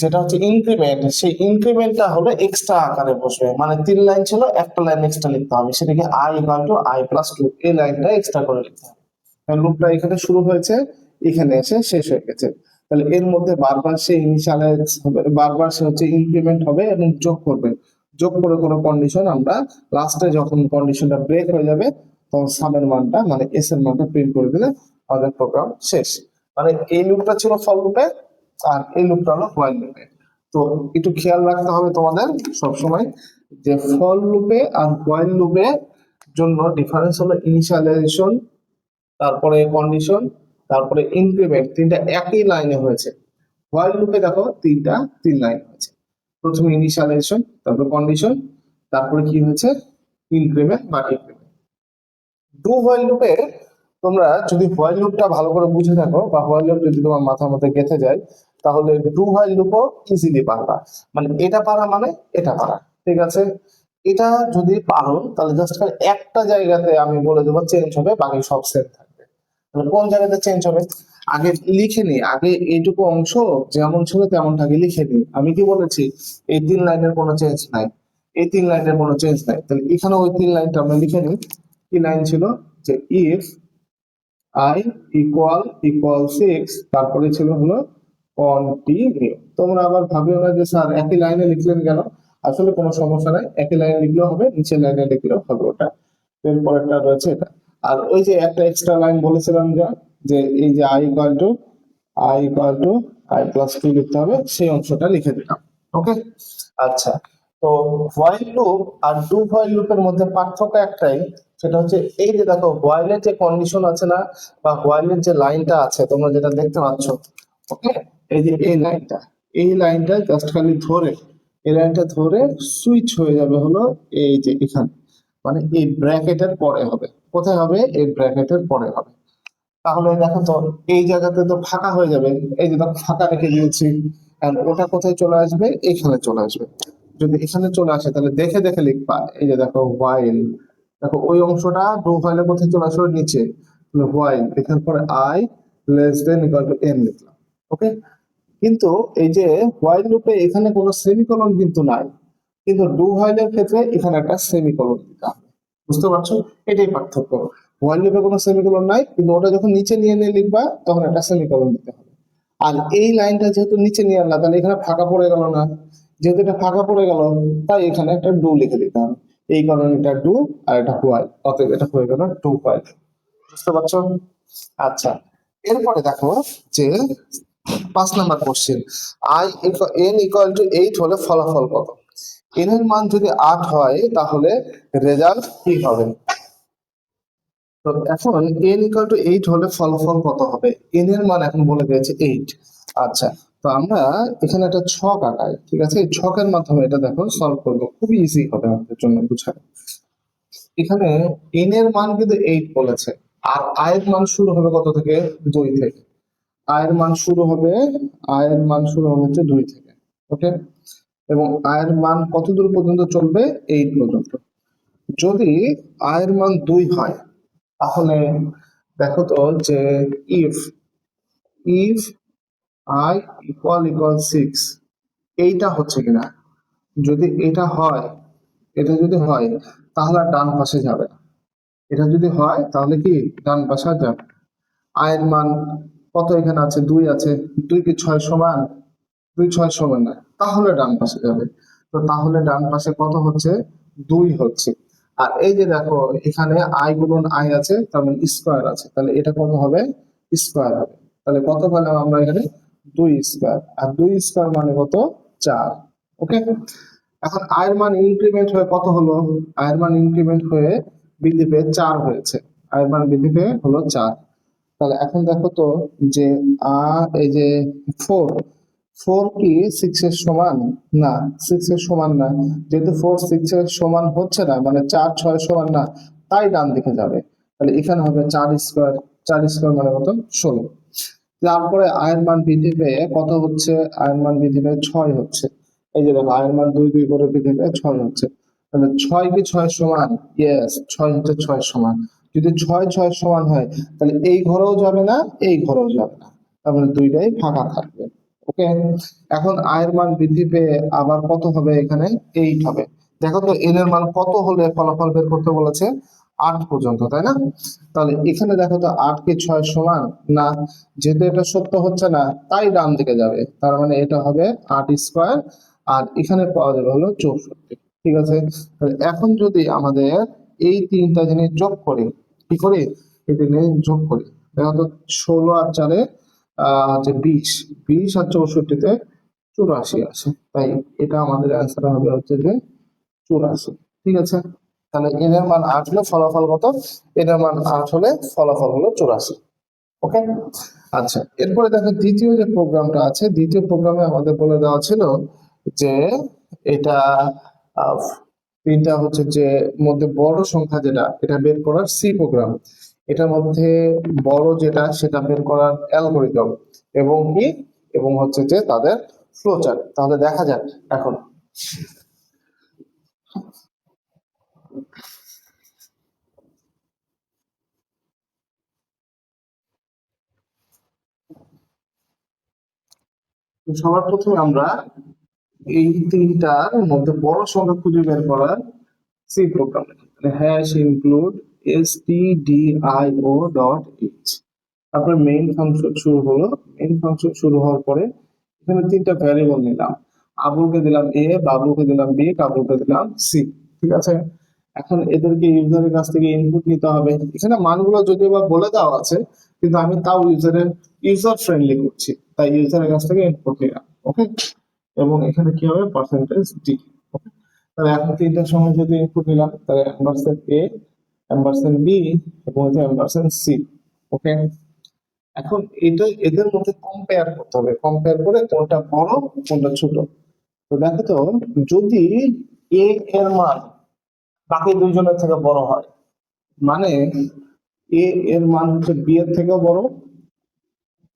যেটা হচ্ছে ইনক্রিমেন্ট, সেই ইনক্রিমেন্টটা হলো এক্সট্রা আকারে বসবে, মানে 3 লাইন ছিল, একটা লাইন এক্সট্রা লিখতে হবে, সেটাকে i equal to i plus 2, এই লাইনটা এক্সট্রা করে লিখতে হবে। লুপটা এখানে শুরু হয়েছে, এখানে এসে শেষ হয়ে গেছে। তাহলে এর মধ্যে বারবার সে ইনিশিয়ালাইজ হবে, বারবার সে হচ্ছে ইনক্রিমেন্ট হবে এবং যোগ করবে, যোগ করে কোনো কন্ডিশন আমরা লাস্টে যখন কন্ডিশনটা ব্রেক হয়ে যাবে তখন সামের মানটা মানে এস এর মানটা প্রিন্ট করে দিলে আমাদের প্রোগ্রাম শেষ। মানে এই লুপটা ছিল ফর লুপে, আর এই লুপটা হলো হোয়াইল লুপে। তো একটু খেয়াল রাখতে হবে তোমাদের সবসময়, যে ফর লুপে আর হোয়াইল লুপে জন্য ডিফারেন্স হলো ইনিশিয়ালাইজেশন, তারপরে কন্ডিশন, তারপরে ইনক্রিমেন্ট, 3টা একই লাইনে হয়েছে। হোয়াইল লুপে দেখো 3 লাইন হয়েছে, প্রথমে ইনিশিয়ালাইজেশন, তারপরে কন্ডিশন, তারপরে কি হয়েছে, ইনক্রিমেন্ট বা ডিক্রিমেন্ট। ডু হোয়াইল লুপে তোমরা যদি হোয়াইল লুপটা ভালো করে বুঝে থাকো, বা হোয়াইল লুপ যদি তোমার মাথার মধ্যে গেঁথে যায়, তাহলে ডু হোয়াইল লুপও ইজিলি পারবা। মানে এটা পারা মানে এটা পারা, ঠিক আছে? এটা যদি পারো তাহলে জাস্ট একটা জায়গাতে আমি বলে দেবো চেঞ্জ হবে, বাকি সব সেম থাকবে। তাহলে কোন জায়গাতে চেঞ্জ হবে, আগে লিখে নি, আগে এইটুকু অংশ যেমন ছিল তেমনটাকে লিখে নি। আমি কি বলেছি, এই 3 লাইনের কোনো চেঞ্জ নাই, এই 3 লাইনের কোনো চেঞ্জ নাই। তাহলে এখানে ওই 3 লাইনটা আমরা লিখে নিই। কি লাইন ছিল, যে ইফ i ইকুয়াল 6, তারপরে ছিল হলো কন্টিনিউ। তোমরা আবার ভাবিও না যে স্যার একই লাইনে লিখলেন কেন, আসলে কোনো সমস্যা নাই, একই লাইনে লিখলেও হবে, নিচের লাইনে লিখলেও হবে। ওটা এরপরেরটা রয়েছে এটা। আর ওই যে একটা এক্সট্রা লাইন বলেছিলাম যে এই যে i প্লাস 2 লিখতে হবে, সেই অংশটা লিখে দিলাম। ওকে, আচ্ছা। তো হোয়াইল লুপ আর ডু হোয়াইল লুপের মধ্যে পার্থক্য একটাই, সেটা হচ্ছে এই যে দেখো হোয়াইলের যে কন্ডিশন আছে না, বা হোয়াইলের যে লাইনটা আছে তোমরা যেটা দেখতে পাচ্ছ, ওকে, এই যে এই লাইনটা জাস্ট খালি ধরে, এই লাইনটা ধরে সুইচ হয়ে যাবে হলো এই যে এখানে, মানে এই ব্র্যাকেটের পরে হবে। কোথায় হবে, এই ব্র্যাকেটের পরে হবে। তাহলে দেখো তো এই জায়গাতে তো ফাঁকা হয়ে যাবে, এই যে দেখো ফাঁকা রেখে দিয়েছি, আর ওটা কোথায় চলে আসবে, এখানে চলে আসবে। যদি এখানে চলে আসে তাহলে দেখে দেখে লিখবা, এই যে দেখো হোয়াইল, দেখো ওই অংশটা ডু হোয়াইলের কোথায় চলে আসলো, নিচে, হোয়াইল লেখার পরে i less than equal to n লিখলাম। ওকে, কিন্তু এই যে হোয়াইল লুপে এখানে কোনো সেমিকোলন কিন্তু নাই, কিন্তু ডু হোয়াইলের ক্ষেত্রে এখানে একটা সেমিকোলন দিতে হবে। বুঝতে পারছো, এটাই পার্থক্য। হোয়াইল লুপে কোনো সেমিকোলন নাই, কিন্তু ওটা যখন নিচে নিয়ে নিয়ে লিখবা তখন একটা সেমিকোলন দিতে হবে। আর এই লাইনটা যেহেতু নিচে নিয়ে আনলা, তাহলে এখানে ফাঁকা পড়ে গেল না, যেহেতু এটা ফাঁকা পড়ে গেল, তাই এখানে একটা ডু লিখে দিতে হবে। এই কারণে এটা ডু আর এটা হোয়াইল, অতএব এটা হয়ে গেল ডু হোয়াইল। বুঝতে পারছো? আচ্ছা, এরপরে দেখো যে 5 number question, n equal to 8 হলে ফলাফল কত? n এর মান যদি 8 হয় তাহলে রেজাল্ট কি হবে? তো এখন n ইকুয়াল টু 8 হলে ফলাফল কত হবে? n এর মান এখন বলে দিয়েছে 8। আচ্ছা, তো আমরা এখানে একটা ছক আঁকাই, ঠিক আছে? এই ছকের মাধ্যমে এটা দেখো সলভ করবো, খুবই ইজি হবে আমাদের জন্য বুঝানো। এখানে n এর মান কিন্তু 8 বলেছে, আর i এর মান শুরু হবে কত থেকে? 2 থেকে। i এর মান শুরু হবে, i এর মান শুরু হবে হচ্ছে 2 থেকে। ওকে, এবং i এর মান কত দূর পর্যন্ত চলবে? 8 পর্যন্ত। যদি i এর মান 2 হয় তাহলে দেখো তো যে ইফ ইফ i ইকুয়াল 6, এইটা হচ্ছে কিনা। যদি এটা হয়, এটা যদি হয় তাহলে আর ডান পাশে যাবে না। এটা যদি হয় তাহলে কি ডান পাশে আর যাবে না। i এর মান কত এখানে আছে? 2 আছে। 2 কি 6 সমান? 2 6 সমান না, তাহলে ডান পাশে যাবে। তো তাহলে ডান পাশে কত হচ্ছে? 2 হচ্ছে। আর এই যে দেখো এখানে i গুণন i আছে, তার মানে স্কয়ার আছে, তাহলে এটা কত হবে? স্কয়ার হবে। তাহলে কত পেলাম আমরা এখানে? 2 স্কয়ার। আর 2 স্কয়ার মানে কত? 4। ওকে, এখন i এর মান ইনক্রিমেন্ট হয়ে কত হলো? i এর মান ইনক্রিমেন্ট হয়ে বৃদ্ধি পেয়ে 4 হয়েছে। i এর মান বৃদ্ধি পেয়ে হলো 4। তাহলে এখন দেখো তো যে এই যে 4, 4 কি 6 এর সমান? না, 6 এর সমান না। যেহেতু 4 6 এর সমান হচ্ছে না, মানে 4 6 এর সমান না, তাই ডান দিকে যাবে। তাহলে এখানে হবে 4 স্কয়ার। 4 স্কয়ার মানে কত? 16। তারপরে আয়ের মান বৃদ্ধি পেয়ে কত হচ্ছে? আয়ের মান বৃদ্ধি পেয়ে 6 হচ্ছে। এই যে দেখো আয়ের মান 2 2 করে বৃদ্ধি পেয়ে 6 হচ্ছে। তাহলে 6 কি 6 সমান? ইয়েস, 6 হচ্ছে 6 সমান। যদি 6 6 সমান হয় তাহলে এই ঘরেও যাবে না, এই ঘরেও যাবে না, তার মানে দুইটাই ফাঁকা থাকবে। ওকে, এখন আয়ের মান বৃদ্ধি পেয়ে আবার কত হবে? এখানে 8 হবে। দেখো তো এন এর মান কত হলে ফলাফল বের করতে বলেছে? 8 পর্যন্ত, তাই না? তাহলে এখানে দেখো তো 8 কি 6 সমান? না, যেহেতু এটা সত্য হচ্ছে না তাই ডান দিকে যাবে, তার মানে এটা হবে 8 স্কয়ার। আর এখানে পাওয়া যাবে হলো 64। ঠিক আছে, তাহলে এখন যদি আমাদের এই তিনটা জিনিস যোগ করি, কি করি? এই জিনিস যোগ করি, দেখো তো 16 আর 4 হচ্ছে 20, 20 আর 64-তে 84 আসে। তাই এটা আমাদের অ্যান্সার হবে হচ্ছে যে 84। ঠিক আছে, তাহলে এন এর মান 8 হলে ফলাফল কত? এন এর মান 8 হলে ফলাফল হলো 84। ওকে, আচ্ছা, এরপরে দেখো দ্বিতীয় যে প্রোগ্রামটা আছে, দ্বিতীয় প্রোগ্রামে আমাদের বলে দেওয়া ছিল যে এটা আহ, তিনটা হচ্ছে যে মধ্যে বড় সংখ্যা যেটা, এটা বের করার সি প্রোগ্রাম, এটার মধ্যে বড় যেটা সেটা বের করার অ্যালগরিদম, এবং কি, এবং হচ্ছে যে তাদের ফ্লোচার্ট। তাহলে দেখা যাক এখন। তো সবার প্রথমে আমরা এই তিনটার মধ্যে বড় সংখ্যা খুঁজে বের করার C program, hash include stdio dot H. তারপরে মেইন ফাংশন শুরু হলো। মেইন ফাংশন শুরু হওয়ার পরে এখানে তিনটা ভ্যারিয়েবল নিলাম, আবুকে দিলাম এ, বাবুকে দিলাম বি, কাবুকে দিলাম সি। ঠিক আছে, এখন এদেরকে ইউজারের কাছ থেকে ইনপুট নিতে হবে। এখানে মানগুলো যদিও বা বলে দেওয়া আছে, কিন্তু আমি তাও ইউজার ফ্রেন্ডলি করছি, তাই ইউজারের কাছ থেকে ইনপুট নিলাম। ওকে, এবং এখানে কি হবে? Percentage D. ওকে, তাহলে এখন তিনটার সময় যদি ইনপুট নিলাম, তাহলে অ্যাম্বারসেন্ট এ, অ্যাম্বারসেন্ট বি এবং হচ্ছে অ্যাম্বারসেন্ট সি। ওকে, এখন এটা এদের মধ্যে কম্পেয়ার করতে হবে, কম্পেয়ার করে কোনটা বড় কোনটা ছোট। তো দেখো তো, যদি এ এর মান বাকি দুইজনের থেকে বড় হয়, মানে এ এর মান হচ্ছে বি এর থেকেও বড়,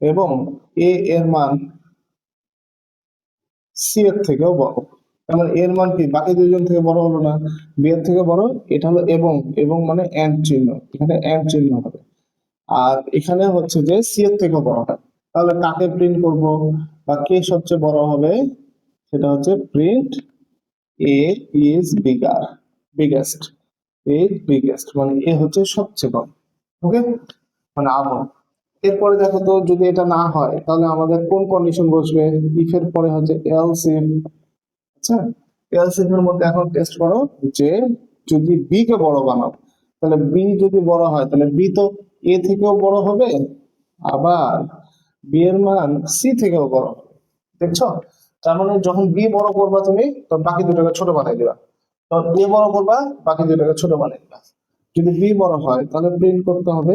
এবং এ এর মান সি এর থেকেও বড়, তার মানে এর মান কি বাকি দুইজন থেকে বড় হলো না? বি এর থেকে বড়। এটা হলো এবং, এবং মানে এন্ড চিহ্ন, এখানে এন্ড চিহ্ন হবে। আর এখানে হচ্ছে যে সি এর থেকে বড় হয়। তাহলে কাকে প্রিন্ট করব, বা কে সবচেয়ে বড় হবে? সেটা হচ্ছে print A is bigger, biggest. A biggest মানে এ হচ্ছে সবচেয়ে বড়। ওকে, মানে আবার এরপরে দেখো তো, যদি এটা না হয় তাহলে আমাদের কোন কন্ডিশন বসবে? ইফ এর পরে হচ্ছে এলস ইফ, আচ্ছা, এলস ইফ এর মধ্যে এখন টেস্ট করো যে যদি বি কে বড় বানাও, তাহলে বি যদি বড় হয় তাহলে বি তো এ থেকেও বড় হবে, আবার বি এর মান সি থেকেও বড় হবে। দেখছো? তার মানে যখন বি বড় করবা তুমি, তখন বাকি দুটোকে ছোট বানাই দিবা। তখন এ বড় করবা, বাকি দুটোকে ছোট বানাই দিবা। যদি বি বড় হয় তাহলে প্রিন্ট করতে হবে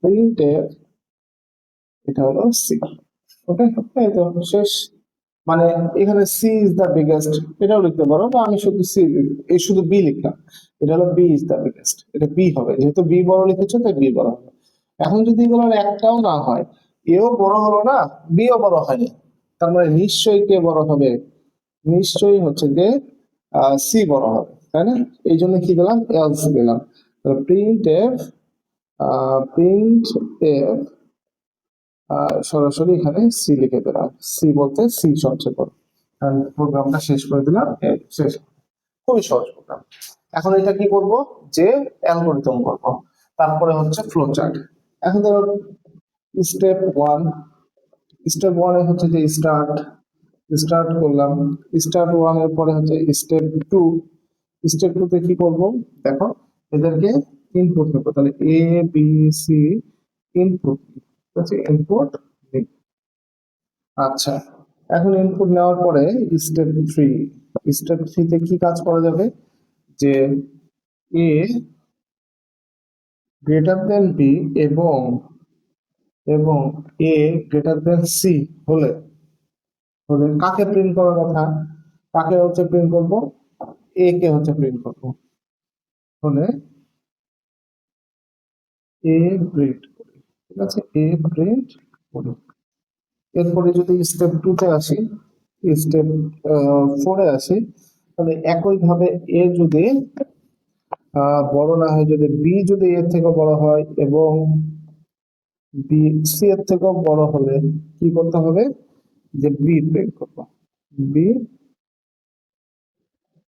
প্রিন্ট এর, এটা হলো সি। ওকে, এই তো শেষ। মানে এখানে সি ইজ দ্য বিগেস্ট, এটাও লিখতে পারো, বা আমি শুধু সি, এই শুধু বি লিখলাম। এটা হলো বি ইজ দ্য বিগেস্ট, এটা বি হবে, যেহেতু বি বড় লিখেছো তাই বি বড় হবে। এখন যদি এগুলোর একটাও না হয়, এও বড় হলো না, বিও বড় হয়নি, তার মানে নিশ্চয়ই কে বড় হবে? নিশ্চয়ই হচ্ছে যে সি বড় হবে, তাই না? এই জন্য কি দিলাম, এলস দিলাম। প্রিন্ট এফ, প্রিন্ট এফ, সরাসরি এখানে সি লিখে দিলাম, সি বলতে সি সবচেয়ে বড়। প্রোগ্রামটা শেষ করে দিলাম, এই শেষ। খুবই সহজ প্রোগ্রাম। এখন এটা কি করব, যে অ্যালগরিদম করব, তারপরে হচ্ছে ফ্লো চার্ট। এখন ধরো স্টেপ ওয়ান, স্টেপ ওয়ানে হচ্ছে যে স্টার্ট, স্টার্ট করলাম। স্টার্ট ওয়ান এর পরে হচ্ছে স্টেপ টু, স্টেপ টু তে কি করব, দেখো এদেরকে ইনপুট নেব, তাহলে এ বি সি ইনপুট, ঠিক আছে, ইনপুট। আচ্ছা, এখন ইনপুট নেওয়ার পরে স্টেপ থ্রি, স্টেপ থ্রিতে কি কাজ করা যাবে, যে এ গ্রেটার দেন বি এবং এবং এ গ্রেটার দেন সি হলে, হলে কাকে প্রিন্ট করার কথা, কাকে হচ্ছে প্রিন্ট করব, এ কে হচ্ছে প্রিন্ট করব, হলে এ প্রিন্ট করি, ঠিক আছে, এ প্রিন্ট করি। এরপরে যদি স্টেপ টু তে আসি, স্টেপ ফোরে আসি, তাহলে একইভাবে এ যদি বড় না হয়, যদি বি যদি এর থেকে বড় হয় এবং বি সি এর থেকেও বড় হলে কি করতে হবে, যে বি প্রিন্ট করবো, বি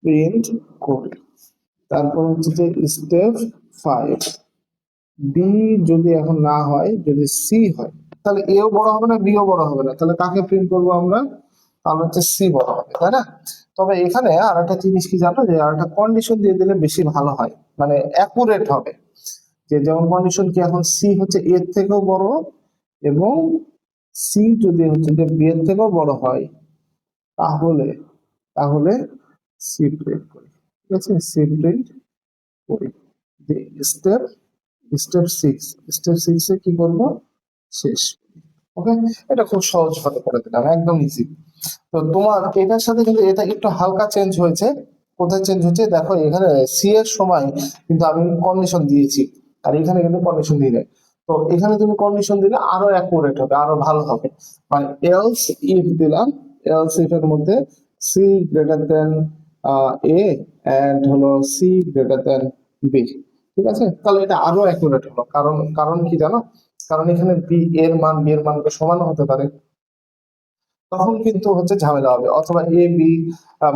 প্রিন্ট করি। তারপর হচ্ছে যে স্টেপ ফাইভ, বি যদি এখন না হয়, যদি সি হয়, তাহলে এও বড় হবে না, বিও বড় হবে না, তাহলে কাকে প্রিন্ট করবো আমরা, তাহলে হচ্ছে সি বড় হবে, তাই না? তবে এখানে আর একটা জিনিস কি জানো, যে আর একটা কন্ডিশন দিয়ে দিলে বেশি ভালো হয়, মানে অ্যাকুরেট হবে। যে যেমন কন্ডিশন কি, এখন সি হচ্ছে এর থেকেও বড় এবং সি যদি হচ্ছে যে বি এর থেকেও বড় হয়, তাহলে তাহলে সি প্রিন্ট করি, ঠিক আছে, সি প্রিন্ট করি। যে step, step six, step six এ কি করবো, শেষ। ওকে, এটা খুব সহজ ভাবে করে দিলাম, একদম ইজি। তো তোমার এটার সাথে কিন্তু এটা একটু হালকা চেঞ্জ হয়েছে। কোথায় চেঞ্জ হচ্ছে দেখো, এখানে সি এর সময় কিন্তু আমি কন্ডিশন দিয়েছি, আর এখানে কিন্তু কন্ডিশন দিই নাই। তো এখানে তুমি কন্ডিশন দিলে আরো অ্যাকুরেট হবে, আরো ভালো হবে। মানে এলস ইফ দিলাম, এলস ইফ এর মধ্যে C greater than A and হলো সি গ্রেটার দেন বি, ঠিক আছে, তাহলে এটা আরো অ্যাকুরেট হলো। কারণ কারণ কি জানো, কারণ এখানে বি এর মান বি এর মানকে সমান হতে পারে, তখন কিন্তু হচ্ছে ঝামেলা হবে। অথবা এ বি,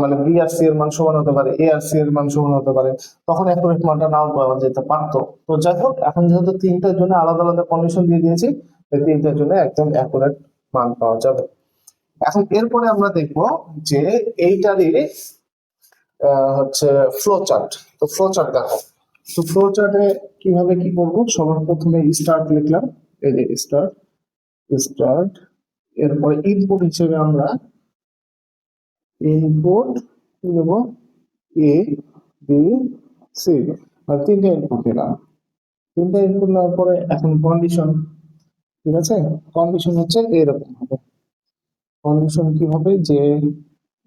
মানে বি আর সি এর মান সমান হতে পারে, এ আর সি এর মান সমান হতে পারে, তখন অ্যাকুরেট মানটা নাও পাওয়া যেতে পারতো। তো যাই হোক, এখন যেহেতু তিনটার জন্য আলাদা আলাদা কন্ডিশন দিয়ে দিয়েছি, এই তিনটার জন্য একদম অ্যাকুরেট মান পাওয়া যাবে। এখন এরপরে আমরা দেখব যে এইটারই হচ্ছে ফ্লো চার্ট। তো ফ্লো চার্ট দেখো, তো ফ্লো চার্টে কিভাবে কি করব, সবার প্রথমে স্টার্ট লিখলাম, এই যে স্টার্ট, স্টার্ট। এরপরে ইনপুট হিসেবে আমরা ইনপুট কি দেব, এ বি সি, আর তিনটে ইনপুট দিলাম। তিনটে ইনপুট নেওয়ার পরে এখন কন্ডিশন, ঠিক আছে, কন্ডিশন হচ্ছে এরকম হবে। কন্ডিশন কি হবে, যে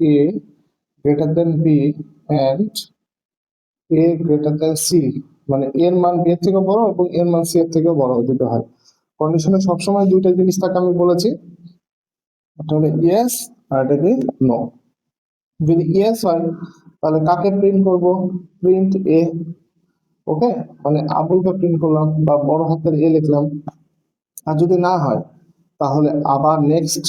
A greater than B and A greater than C, মানে এর মান বি এর থেকে বড় এবং এর মান সি এর থেকে বড় দুটো হয়। কন্ডিশনে সবসময় দুইটা জিনিস থাকে, আমি বলেছি, একটা হলো ইয়েস আর একটা কি নো। যদি ইয়েস হয় তাহলে কাকে প্রিন্ট করব, প্রিন্ট এ। ওকে, মানে আবুলকে প্রিন্ট করলাম বা বড় হাতের এ লিখলাম। আর যদি না হয় তাহলে আবার নেক্সট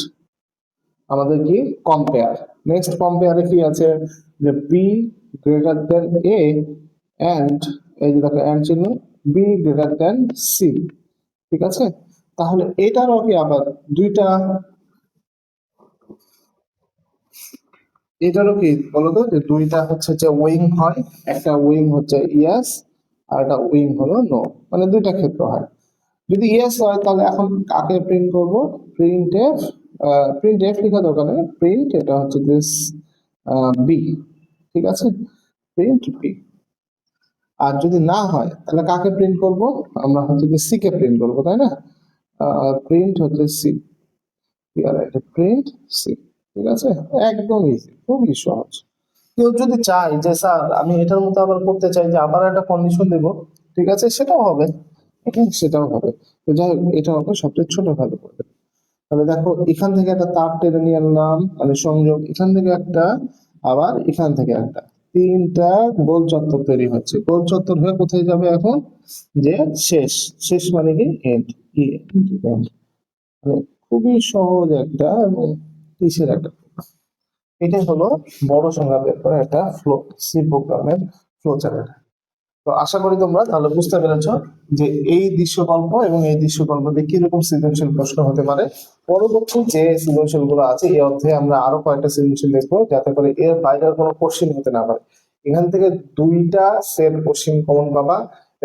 আমাদের কি কম্পেয়ার, নেক্সট কম্পেয়ারে কি আছে, যে B greater than A and, এই যে দেখো এন্ড চিহ্ন, বি গ্রেটার দেন সি, ঠিক আছে। তাহলে এটারও কি আবার দুইটা এটারও কি বলতো যে দুইটা হচ্ছে যে উইং হয়, একটা উইং হচ্ছে ইয়েস আর একটা উইং হলো নো, মানে দুইটা ক্ষেত্র হয়। যদি ইয়েস হয় তাহলে এখন কাকে প্রিন্ট করব, প্রিন্ট এফ, প্রিন্ট এফ লেখা দরকার নেই, প্রিন্ট এটা হচ্ছে দিস বি, ঠিক আছে, প্রিন্ট বি। আর যদি না হয় তাহলে কাকে প্রিন্ট করব, আমরা হচ্ছে যে সি কে প্রিন্ট করব, তাই না, প্রিন্ট হচ্ছে সি, প্রিন্ট সি, ঠিক আছে, একদম ইজি, খুবই সহজ। কেউ যদি চাই যে স্যার আমি এটার মতো আবার করতে চাই যে আবার একটা কন্ডিশন দেব, ঠিক আছে, সেটাও হবে, সেটাও হবে। তো যাই হোক, এটা হবে সবচেয়ে ছোট ভাবে করবে। তাহলে দেখো এখান থেকে একটা তার টেনে নিয়ে আনলাম, মানে সংযোগ, এখান থেকে একটা, আবার এখান থেকে একটা, তিনটা গোল চত্বর তৈরি হচ্ছে। গোল চত্বর হয়ে কোথায় যাবে এখন, যে শেষ, শেষ মানে কি এন্ড, কি এন্ড, মানে খুবই সহজ একটা এবং কিসের একটা, এটাই হলো বড় সংখ্যা বের করার একটা ফ্লো, সি প্রোগ্রামের ফ্লো চার্ট। তো আশা করি তোমরা তাহলে বুঝতে পেরেছো যে এই দৃশ্যকল্প এবং এই দৃশ্যকল্প দিয়ে কিরকম সৃজনশীল প্রশ্ন হতে পারে। পরবর্তী যে সৃজনশীল গুলো আছে এই অধ্যায়ে আমরা আরো কয়েকটা সৃজনশীল দেখবো, যাতে করে এর বাইরের কোনো কোশ্চেন হতে না পারে। এখান থেকে দুইটা সেট কোশ্চেন কমন পাবা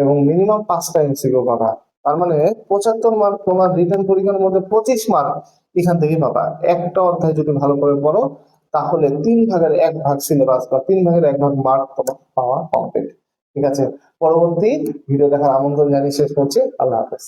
এবং মিনিমাম 5টা এমসিকিউ পাবা। তার মানে 75 মার্ক তোমার রিটেন পরীক্ষার মধ্যে 25 মার্ক এখান থেকে পাবা। একটা অধ্যায় যদি ভালো করে পড়ো তাহলে 3/1 সিলেবাস বা 3/1 মার্ক তোমার পাওয়া কমপ্লিট। ঠিক আছে, পরবর্তী ভিডিও দেখার আমন্ত্রণ জানিয়ে শেষ করছি। আল্লাহ হাফেজ।